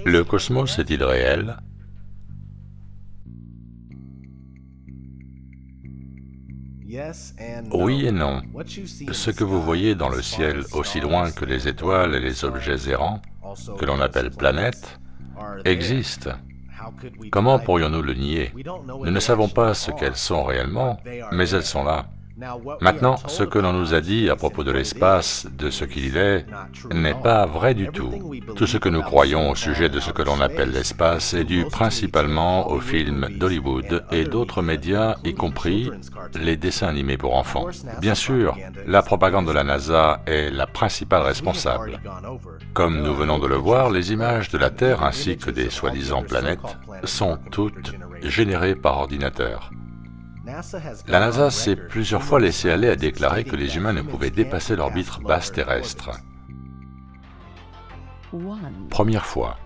Le cosmos est-il réel? Oui et non. Ce que vous voyez dans le ciel, aussi loin que les étoiles et les objets errants, que l'on appelle planètes, existe. Comment pourrions-nous le nier? Nous ne savons pas ce qu'elles sont réellement, mais elles sont là. Maintenant, ce que l'on nous a dit à propos de l'espace, de ce qu'il est, n'est pas vrai du tout. Tout ce que nous croyons au sujet de ce que l'on appelle l'espace est dû principalement aux films d'Hollywood et d'autres médias, y compris les dessins animés pour enfants. Bien sûr, la propagande de la NASA est la principale responsable. Comme nous venons de le voir, les images de la Terre ainsi que des soi-disant planètes sont toutes générées par ordinateur. La NASA s'est plusieurs fois laissée aller à déclarer que les humains ne pouvaient dépasser l'orbite basse terrestre. Première fois.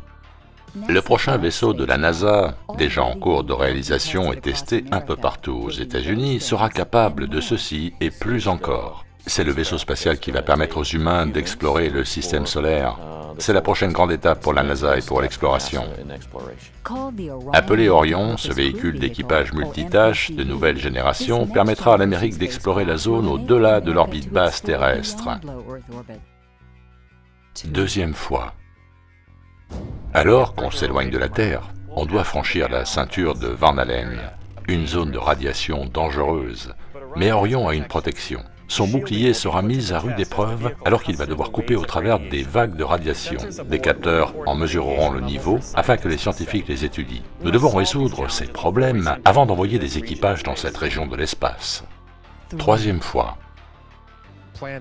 Le prochain vaisseau de la NASA, déjà en cours de réalisation et testé un peu partout aux États-Unis, sera capable de ceci et plus encore. C'est le vaisseau spatial qui va permettre aux humains d'explorer le système solaire. C'est la prochaine grande étape pour la NASA et pour l'exploration. Appelé Orion, ce véhicule d'équipage multitâche de nouvelle génération permettra à l'Amérique d'explorer la zone au-delà de l'orbite basse terrestre. Deuxième fois. Alors qu'on s'éloigne de la Terre, on doit franchir la ceinture de Van Allen, une zone de radiation dangereuse. Mais Orion a une protection. Son bouclier sera mis à rude épreuve alors qu'il va devoir couper au travers des vagues de radiation. Des capteurs en mesureront le niveau afin que les scientifiques les étudient. Nous devons résoudre ces problèmes avant d'envoyer des équipages dans cette région de l'espace. Troisième fois.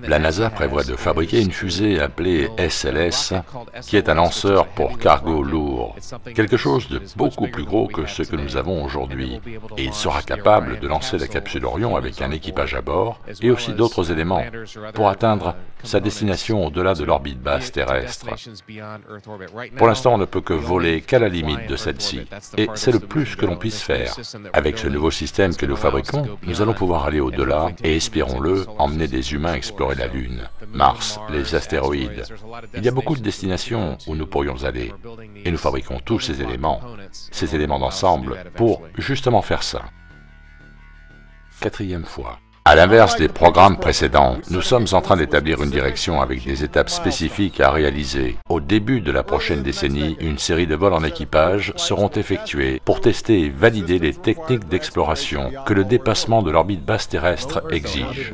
La NASA prévoit de fabriquer une fusée appelée SLS, qui est un lanceur pour cargo lourd, quelque chose de beaucoup plus gros que ce que nous avons aujourd'hui, et il sera capable de lancer la capsule Orion avec un équipage à bord, et aussi d'autres éléments, pour atteindre sa destination au-delà de l'orbite basse terrestre. Pour l'instant, on ne peut que voler qu'à la limite de celle-ci, et c'est le plus que l'on puisse faire. Avec ce nouveau système que nous fabriquons, nous allons pouvoir aller au-delà, et espérons-le, emmener des humains explorer la Lune, Mars, les astéroïdes. Il y a beaucoup de destinations où nous pourrions aller, et nous fabriquons tous ces éléments d'ensemble, pour justement faire ça. Quatrième fois. À l'inverse des programmes précédents, nous sommes en train d'établir une direction avec des étapes spécifiques à réaliser. Au début de la prochaine décennie, une série de vols en équipage seront effectués pour tester et valider les techniques d'exploration que le dépassement de l'orbite basse terrestre exige.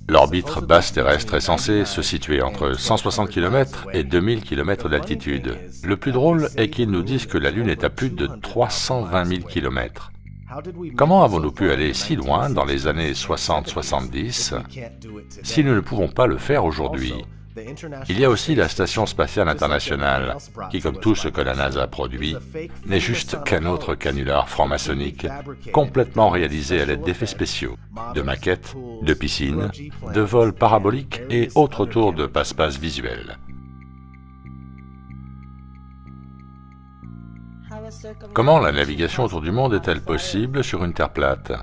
L'orbite basse terrestre est censée se situer entre 160 km et 2000 km d'altitude. Le plus drôle est qu'ils nous disent que la Lune est à plus de 320 000 km. Comment avons-nous pu aller si loin dans les années 60-70 si nous ne pouvons pas le faire aujourd'hui? Il y a aussi la Station spatiale internationale, qui, comme tout ce que la NASA produit, n'est juste qu'un autre canular franc-maçonnique, complètement réalisé à l'aide d'effets spéciaux, de maquettes, de piscines, de vols paraboliques et autres tours de passe-passe visuels. Comment la navigation autour du monde est-elle possible sur une Terre plate?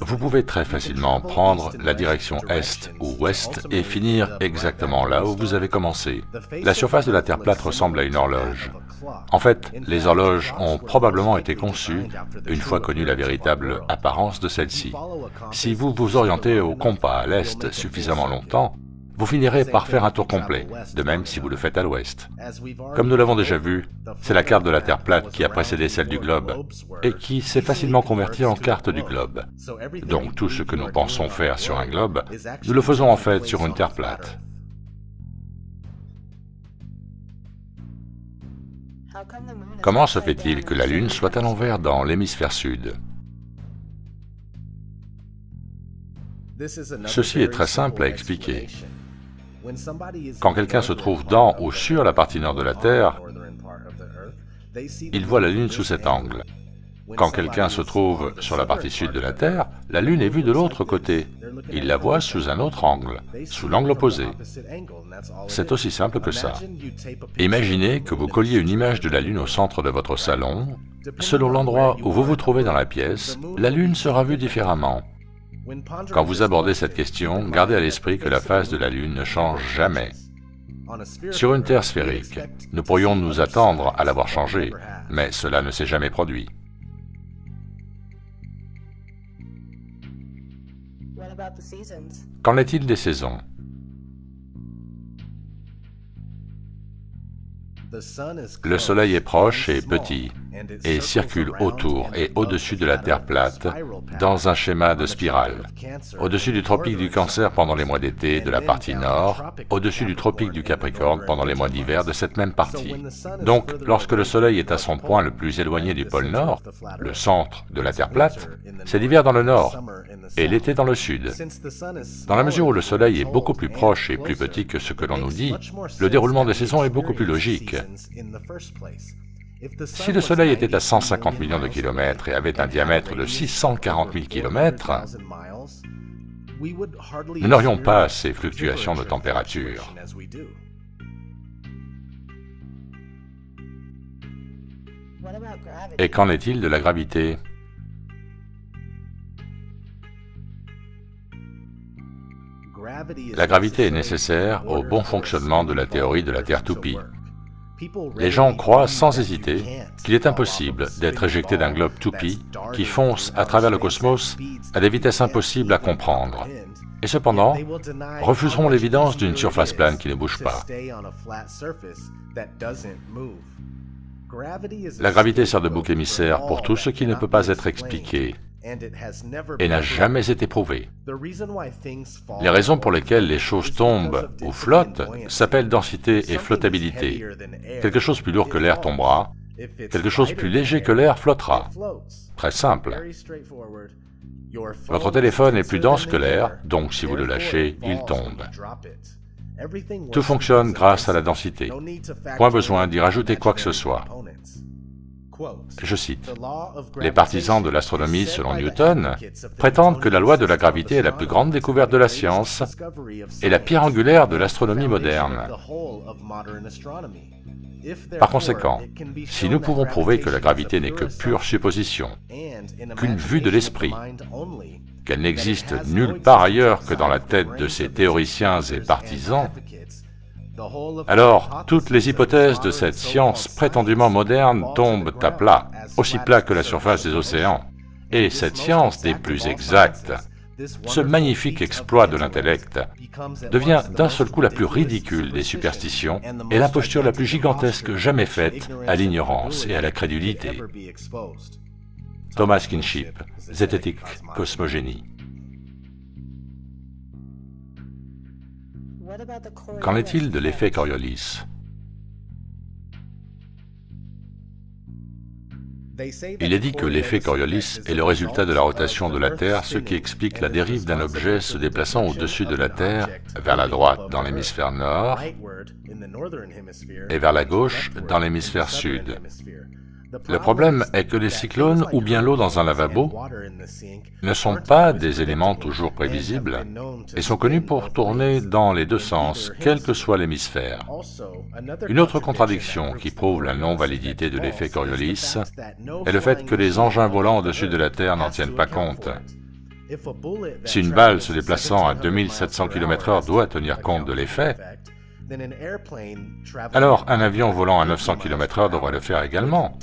Vous pouvez très facilement prendre la direction est ou ouest et finir exactement là où vous avez commencé. La surface de la Terre plate ressemble à une horloge. En fait, les horloges ont probablement été conçues une fois connue la véritable apparence de celle-ci. Si vous vous orientez au compas à l'est suffisamment longtemps, vous finirez par faire un tour complet, de même si vous le faites à l'ouest. Comme nous l'avons déjà vu, c'est la carte de la Terre plate qui a précédé celle du globe, et qui s'est facilement convertie en carte du globe. Donc tout ce que nous pensons faire sur un globe, nous le faisons en fait sur une Terre plate. Comment se fait-il que la Lune soit à l'envers dans l'hémisphère sud? Ceci est très simple à expliquer. Quand quelqu'un se trouve dans ou sur la partie nord de la Terre, il voit la Lune sous cet angle. Quand quelqu'un se trouve sur la partie sud de la Terre, la Lune est vue de l'autre côté. Il la voit sous un autre angle, sous l'angle opposé. C'est aussi simple que ça. Imaginez que vous colliez une image de la Lune au centre de votre salon. Selon l'endroit où vous vous trouvez dans la pièce, la Lune sera vue différemment. Quand vous abordez cette question, gardez à l'esprit que la face de la Lune ne change jamais. Sur une Terre sphérique, nous pourrions nous attendre à l'avoir changé, mais cela ne s'est jamais produit. Qu'en est-il des saisons? Le Soleil est proche et petit, et circule autour et au-dessus de la Terre plate, dans un schéma de spirale. Au-dessus du tropique du Cancer pendant les mois d'été de la partie nord, au-dessus du tropique du Capricorne pendant les mois d'hiver de cette même partie. Donc, lorsque le Soleil est à son point le plus éloigné du pôle Nord, le centre de la Terre plate, c'est l'hiver dans le nord, et l'été dans le sud. Dans la mesure où le Soleil est beaucoup plus proche et plus petit que ce que l'on nous dit, le déroulement des saisons est beaucoup plus logique. Si le Soleil était à 150 millions de kilomètres et avait un diamètre de 640 000 kilomètres, nous n'aurions pas ces fluctuations de température. Et qu'en est-il de la gravité? La gravité est nécessaire au bon fonctionnement de la théorie de la Terre toupie. Les gens croient sans hésiter qu'il est impossible d'être éjecté d'un globe toupie qui fonce à travers le cosmos à des vitesses impossibles à comprendre, et cependant refuseront l'évidence d'une surface plane qui ne bouge pas. La gravité sert de bouc émissaire pour tout ce qui ne peut pas être expliqué et n'a jamais été prouvé. Les raisons pour lesquelles les choses tombent ou flottent s'appellent densité et flottabilité. Quelque chose plus lourd que l'air tombera, quelque chose plus léger que l'air flottera. Très simple. Votre téléphone est plus dense que l'air, donc si vous le lâchez, il tombe. Tout fonctionne grâce à la densité. Point besoin d'y rajouter quoi que ce soit. Je cite, « Les partisans de l'astronomie, selon Newton, prétendent que la loi de la gravité est la plus grande découverte de la science et la pierre angulaire de l'astronomie moderne. Par conséquent, si nous pouvons prouver que la gravité n'est que pure supposition, qu'une vue de l'esprit, qu'elle n'existe nulle part ailleurs que dans la tête de ces théoriciens et partisans, alors toutes les hypothèses de cette science prétendument moderne tombent à plat, aussi plat que la surface des océans. Et cette science des plus exactes, ce magnifique exploit de l'intellect, devient d'un seul coup la plus ridicule des superstitions et la posture la plus gigantesque jamais faite à l'ignorance et à la crédulité. Thomas Kinship, Zététique Cosmogénie. Qu'en est-il de l'effet Coriolis? Il est dit que l'effet Coriolis est le résultat de la rotation de la Terre, ce qui explique la dérive d'un objet se déplaçant au-dessus de la Terre, vers la droite dans l'hémisphère nord et vers la gauche dans l'hémisphère sud. Le problème est que les cyclones ou bien l'eau dans un lavabo ne sont pas des éléments toujours prévisibles et sont connus pour tourner dans les deux sens, quel que soit l'hémisphère. Une autre contradiction qui prouve la non-validité de l'effet Coriolis est le fait que les engins volants au-dessus de la Terre n'en tiennent pas compte. Si une balle se déplaçant à 2700 km/h doit tenir compte de l'effet, alors un avion volant à 900 km/h devrait le faire également.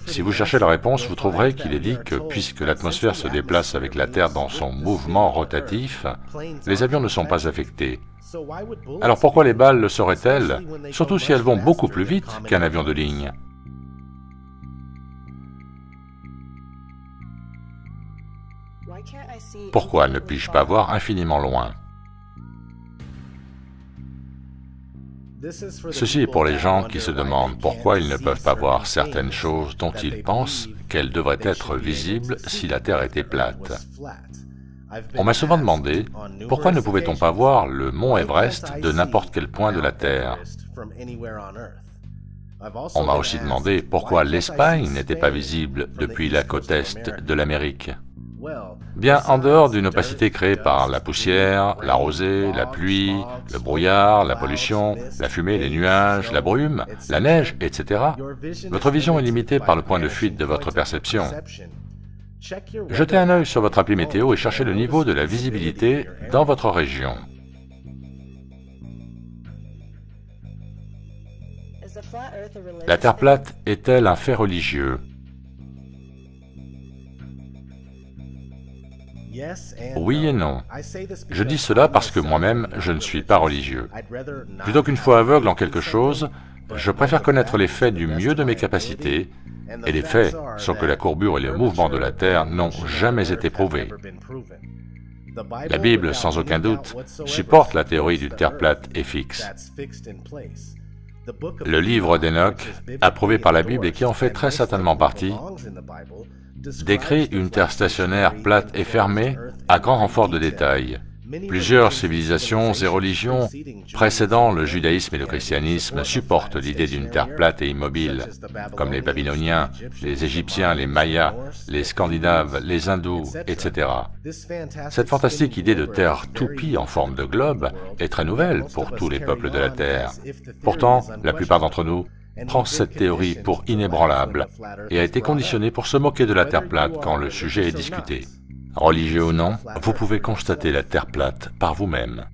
Si vous cherchez la réponse, vous trouverez qu'il est dit que puisque l'atmosphère se déplace avec la Terre dans son mouvement rotatif, les avions ne sont pas affectés. Alors pourquoi les balles le seraient-elles, surtout si elles vont beaucoup plus vite qu'un avion de ligne? Pourquoi ne puis-je pas voir infiniment loin? Ceci est pour les gens qui se demandent pourquoi ils ne peuvent pas voir certaines choses dont ils pensent qu'elles devraient être visibles si la Terre était plate. On m'a souvent demandé pourquoi ne pouvait-on pas voir le mont Everest de n'importe quel point de la Terre. On m'a aussi demandé pourquoi l'Espagne n'était pas visible depuis la côte est de l'Amérique. Bien, en dehors d'une opacité créée par la poussière, la rosée, la pluie, le brouillard, la pollution, la fumée, les nuages, la brume, la neige, etc., votre vision est limitée par le point de fuite de votre perception. Jetez un œil sur votre appli météo et cherchez le niveau de la visibilité dans votre région. La Terre plate est-elle un fait religieux? Oui et non. Je dis cela parce que moi-même, je ne suis pas religieux. Plutôt qu'une foi aveugle en quelque chose, je préfère connaître les faits du mieux de mes capacités, et les faits sont que la courbure et le mouvement de la Terre n'ont jamais été prouvés. La Bible, sans aucun doute, supporte la théorie d'une Terre plate et fixe. Le livre d'Enoch, approuvé par la Bible et qui en fait très certainement partie, décrit une Terre stationnaire plate et fermée à grand renfort de détails. Plusieurs civilisations et religions précédant le judaïsme et le christianisme supportent l'idée d'une Terre plate et immobile, comme les Babyloniens, les Égyptiens, les Mayas, les Scandinaves, les Hindous, etc. Cette fantastique idée de Terre toupie en forme de globe est très nouvelle pour tous les peuples de la Terre. Pourtant, la plupart d'entre nous prend cette théorie pour inébranlable et a été conditionnée pour se moquer de la Terre plate quand le sujet est discuté. Religieux ou non, vous pouvez constater la Terre plate par vous-même.